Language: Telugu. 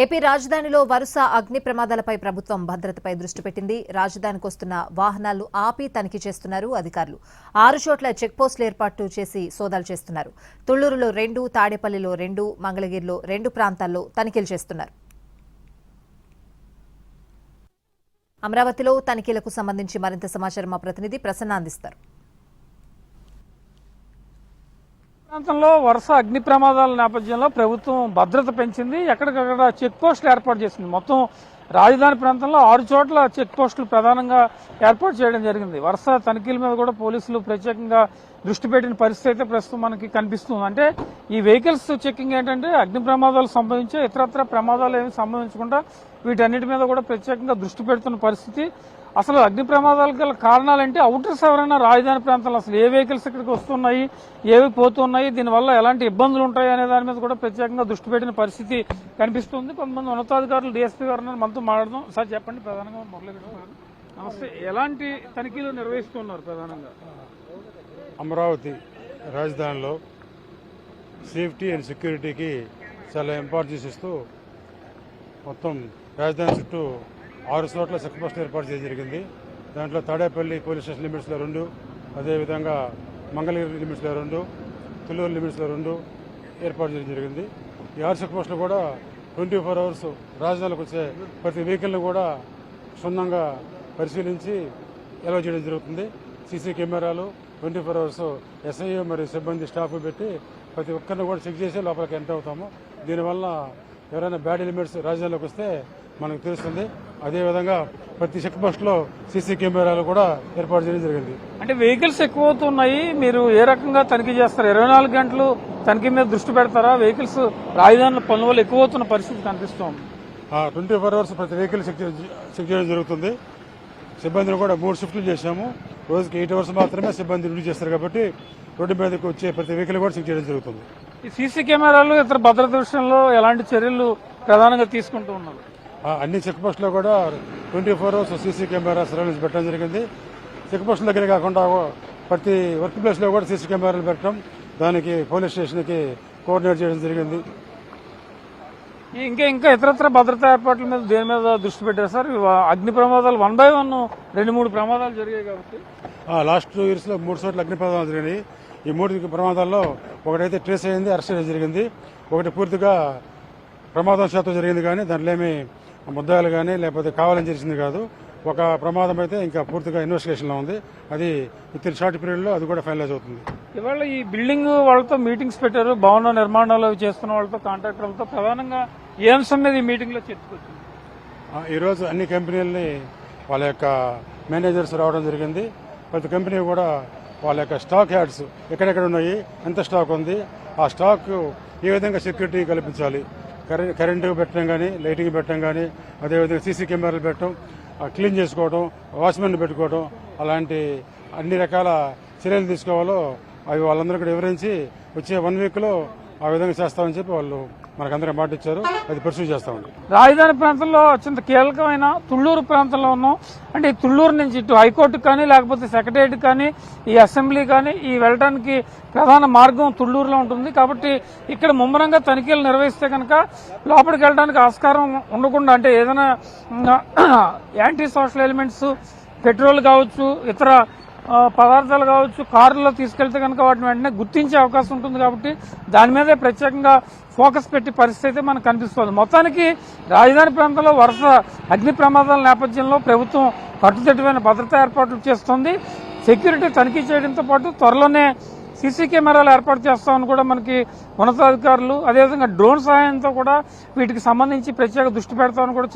ఏపీ రాజధానిలో వరుస అగ్ని ప్రమాదాలపై ప్రభుత్వం భద్రతపై దృష్టి పెట్టింది. రాజధానికి వస్తున్న వాహనాలు ఆపి తనిఖీ చేస్తున్నారు అధికారులు. 6 చోట్ల చెక్పోస్టులు ఏర్పాటు చేసి సోదాలు చేస్తున్నారు. తుళ్లూరులో 2, తాడేపల్లిలో 2, మంగళగిరిలో 2 ప్రాంతాల్లో తనిఖీలు చేస్తున్నారు. అమరావతిలో తనిఖీలకు సంబంధించి మరింత సమాచారం మా ప్రతినిధి ప్రసన్న అందిస్తారు. ప్రాంతంలో వరుస అగ్ని ప్రమాదాల నేపథ్యంలో ప్రభుత్వం భద్రత పెంచింది. ఎక్కడికక్కడ చెక్ పోస్టులు ఏర్పాటు చేసింది. మొత్తం రాజధాని ప్రాంతంలో 6 చోట్ల చెక్ పోస్టులు ప్రధానంగా ఏర్పాటు చేయడం జరిగింది. వరుస తనిఖీల మీద కూడా పోలీసులు ప్రత్యేకంగా దృష్టి పెట్టిన పరిస్థితి అయితే ప్రస్తుతం మనకి కనిపిస్తుంది. అంటే ఈ వెహికల్స్ చెకింగ్ ఏంటంటే అగ్ని ప్రమాదాలు సంభవించే ఇతరత్ర ప్రమాదాలు ఏమి సంభవించకుండా వీటన్నిటి మీద కూడా ప్రత్యేకంగా దృష్టి పెడుతున్న పరిస్థితి. అసలు అగ్ని ప్రమాదాలకు గల కారణాలంటే అవుటర్స్ ఎవరైనా రాజధాని ప్రాంతంలో అసలు ఏ వెహికల్స్ ఇక్కడికి వస్తున్నాయి, ఏవి పోతున్నాయి, దీనివల్ల ఎలాంటి ఇబ్బందులు ఉంటాయి అనే దాని మీద కూడా ప్రత్యేకంగా దృష్టి పెట్టిన పరిస్థితి కనిపిస్తుంది. కొంతమంది ఉన్నతాధికారులు డిఎస్పీ గారు మనతో మాట్లాడదాం. సార్ చెప్పండి, ప్రధానంగా మొదలుపెట్టారు. నమస్తే, ఎలాంటి తనిఖీలు నిర్వహిస్తున్నారు? ప్రధానంగా అమరావతి రాజధానిలో సేఫ్టీ అండ్ సెక్యూరిటీకి చాలా ఇంపార్టెన్స్ ఇస్తూ మొత్తం రాజధాని చుట్టూ 6 చోట్ల చెక్ పోస్టులు ఏర్పాటు చేయడం జరిగింది. దాంట్లో తాడేపల్లి పోలీస్ స్టేషన్ లిమిట్స్లో 2, అదేవిధంగా మంగళగిరి లిమిట్స్లో 2, తుళ్లూరు లిమిట్స్లో 2 ఏర్పాటు చేయడం జరిగింది. ఈ 6 చెక్ పోస్టులు కూడా 24 అవర్స్ రాజధానిలోకి వచ్చే ప్రతి వెహికల్ని కూడా క్షుణ్ణంగా పరిశీలించి ఎలవ్ చేయడం జరుగుతుంది. సీసీ కెమెరాలు 24 అవర్స్ ఎస్ఐ మరియు సిబ్బంది స్టాఫ్ పెట్టి ప్రతి ఒక్కరిని కూడా చెక్ చేసి లోపలికి ఎంటర్ అవుతాము. దీనివల్ల ఎవరైనా బ్యాడ్ ఎలిమెంట్స్ రాజధానిలోకి వస్తే మనకు తెలుస్తుంది. అదేవిధంగా ప్రతి చెక్ పోస్టులో సీసీ కెమెరాలు కూడా ఏర్పాటు చేయడం జరిగింది. అంటే వెహికల్స్ ఎక్కువ అవుతున్నాయి, మీరు ఏ రకంగా తనిఖీ చేస్తారు? 24 గంటలు తనిఖీ మీద దృష్టి పెడతారా? వెహికల్స్ రాజధానిలో పనుల వల్ల ఎక్కువ అవుతున్న పరిస్థితి కనిపిస్తోంది. 24 అవర్స్ ప్రతి వెహికల్ చెక్ చేయడం జరుగుతుంది. సిబ్బందిని కూడా 3 షిఫ్ట్లు చేశాము. రోజుకి 8 అవర్స్ మాత్రమే సిబ్బంది డ్యూటీ చేస్తారు కాబట్టి రోడ్డు మీదకి వచ్చే ప్రతి వెహికల్ కూడా చెక్ చేయడం జరుగుతుంది. ఈ సీసీ కెమెరాలు ఇతర భద్రత విషయంలో ఎలాంటి చర్యలు ప్రధానంగా తీసుకుంటూ ఉన్నారు? అన్ని చెక్ పోస్టులో కూడా 24 అవర్స్ సీసీ కెమెరా సర్వేలెన్స్ పెట్టడం జరిగింది. చెక్ పోస్టుల దగ్గర కాకుండా ప్రతి వర్క్ ప్లేస్ లో కూడా సీసీ కెమెరాలు పెట్టడం, దానికి పోలీస్ స్టేషన్ కి కోఆర్డినేట్ చేయడం జరిగింది. ఇంకా ఇతరత్ర భద్రతా ఏర్పాట్ల మీద దేని మీద దృష్టి పెట్టారు సార్? అగ్ని ప్రమాదాలు 1 by 1 2-3 ప్రమాదాలు జరిగాయి కాబట్టి లాస్ట్ 2 years లో 3 చోట్ల అగ్ని ప్రమాదాలు జరిగినాయి. ఈ 3 ప్రమాదాల్లో ఒకటైతే ట్రేస్ అయింది, అరెస్ట్ చేయడం జరిగింది. ఒకటి పూర్తిగా ప్రమాదం శాతం జరిగింది, కానీ దాంట్లో ఏమి ముద్దాయిలు కానీ లేకపోతే కావాలని చేసింది కాదు. ఒక ప్రమాదం అయితే ఇంకా పూర్తిగా ఇన్వెస్టిగేషన్ లో ఉంది. అది విత్ ఇన్ షార్ట్ పీరియడ్ లో అది కూడా ఫైనలైజ్ అవుతుంది. ఇవాళ ఈ బిల్డింగ్ వాళ్ళతో మీటింగ్స్ పెట్టారు, భవన నిర్మాణాలు చేస్తున్న వాళ్ళతో, కాంట్రాక్టర్లతో. ప్రధానంగా ఏ అంశం మీద ఈ మీటింగ్ లో చర్చకొచ్చింది? ఈ రోజు అన్ని కంపెనీలని వాళ్ళ యొక్క మేనేజర్స్ రావడం జరిగింది. ప్రతి కంపెనీ కూడా వాళ్ళ యొక్క స్టాక్ యార్డ్స్ ఎక్కడెక్కడ ఉన్నాయి, ఎంత స్టాక్ ఉంది, ఆ స్టాక్ ఏ విధంగా సెక్యూరిటీ కల్పించాలి, కరెంటు పెట్టడం కానీ, లైటింగ్ పెట్టడం కానీ, అదేవిధంగా సీసీ కెమెరాలు పెట్టడం, క్లీన్ చేసుకోవడం, వాచ్మెన్ పెట్టుకోవడం, అలాంటి అన్ని రకాల చర్యలు తీసుకోవాలో అవి వాళ్ళందరూ కూడా వివరించి వచ్చే 1 week లో ఆ విధంగా చేస్తామని చెప్పి వాళ్ళు మనకందరికీ మాట ఇచ్చారు. అది పర్సూ చేస్తామండి. రాజధాని ప్రాంతంలో అత్యంత కీలకమైన తుళ్లూరు ప్రాంతంలో ఉన్నాం. అంటే ఈ తుళ్లూరు నుంచి ఇటు హైకోర్టు కానీ లేకపోతే సెక్రటేరియట్ కానీ ఈ అసెంబ్లీ కానీ ఈ వెళ్ళడానికి ప్రధాన మార్గం తుళ్లూరులో ఉంటుంది. కాబట్టి ఇక్కడ ముమ్మరంగా తనిఖీలు నిర్వహిస్తే కనుక లోపలికి వెళ్ళడానికి ఆస్కారం ఉండకుండా, అంటే ఏదైనా యాంటీ సోషల్ ఎలిమెంట్స్, పెట్రోల్ కావచ్చు, ఇతర పదార్థాలు కావచ్చు, కారులో తీసుకెళ్తే కనుక వాటిని వెంటనే గుర్తించే అవకాశం ఉంటుంది. కాబట్టి దాని మీదే ప్రత్యేకంగా ఫోకస్ పెట్టి పరిస్థితి అయితే మనకు కనిపిస్తుంది. మొత్తానికి రాజధాని ప్రాంతంలో వరుస అగ్ని ప్రమాదాల నేపథ్యంలో ప్రభుత్వం కట్టుదిట్టమైన భద్రతా ఏర్పాట్లు చేస్తోంది. సెక్యూరిటీ తనిఖీ చేయడంతో పాటు త్వరలోనే సీసీ కెమెరాలు ఏర్పాటు చేస్తామని కూడా మనకి ఉన్నతాధికారులు, అదేవిధంగా డ్రోన్ సహాయంతో కూడా వీటికి సంబంధించి ప్రత్యేక దృష్టి పెడతామని కూడా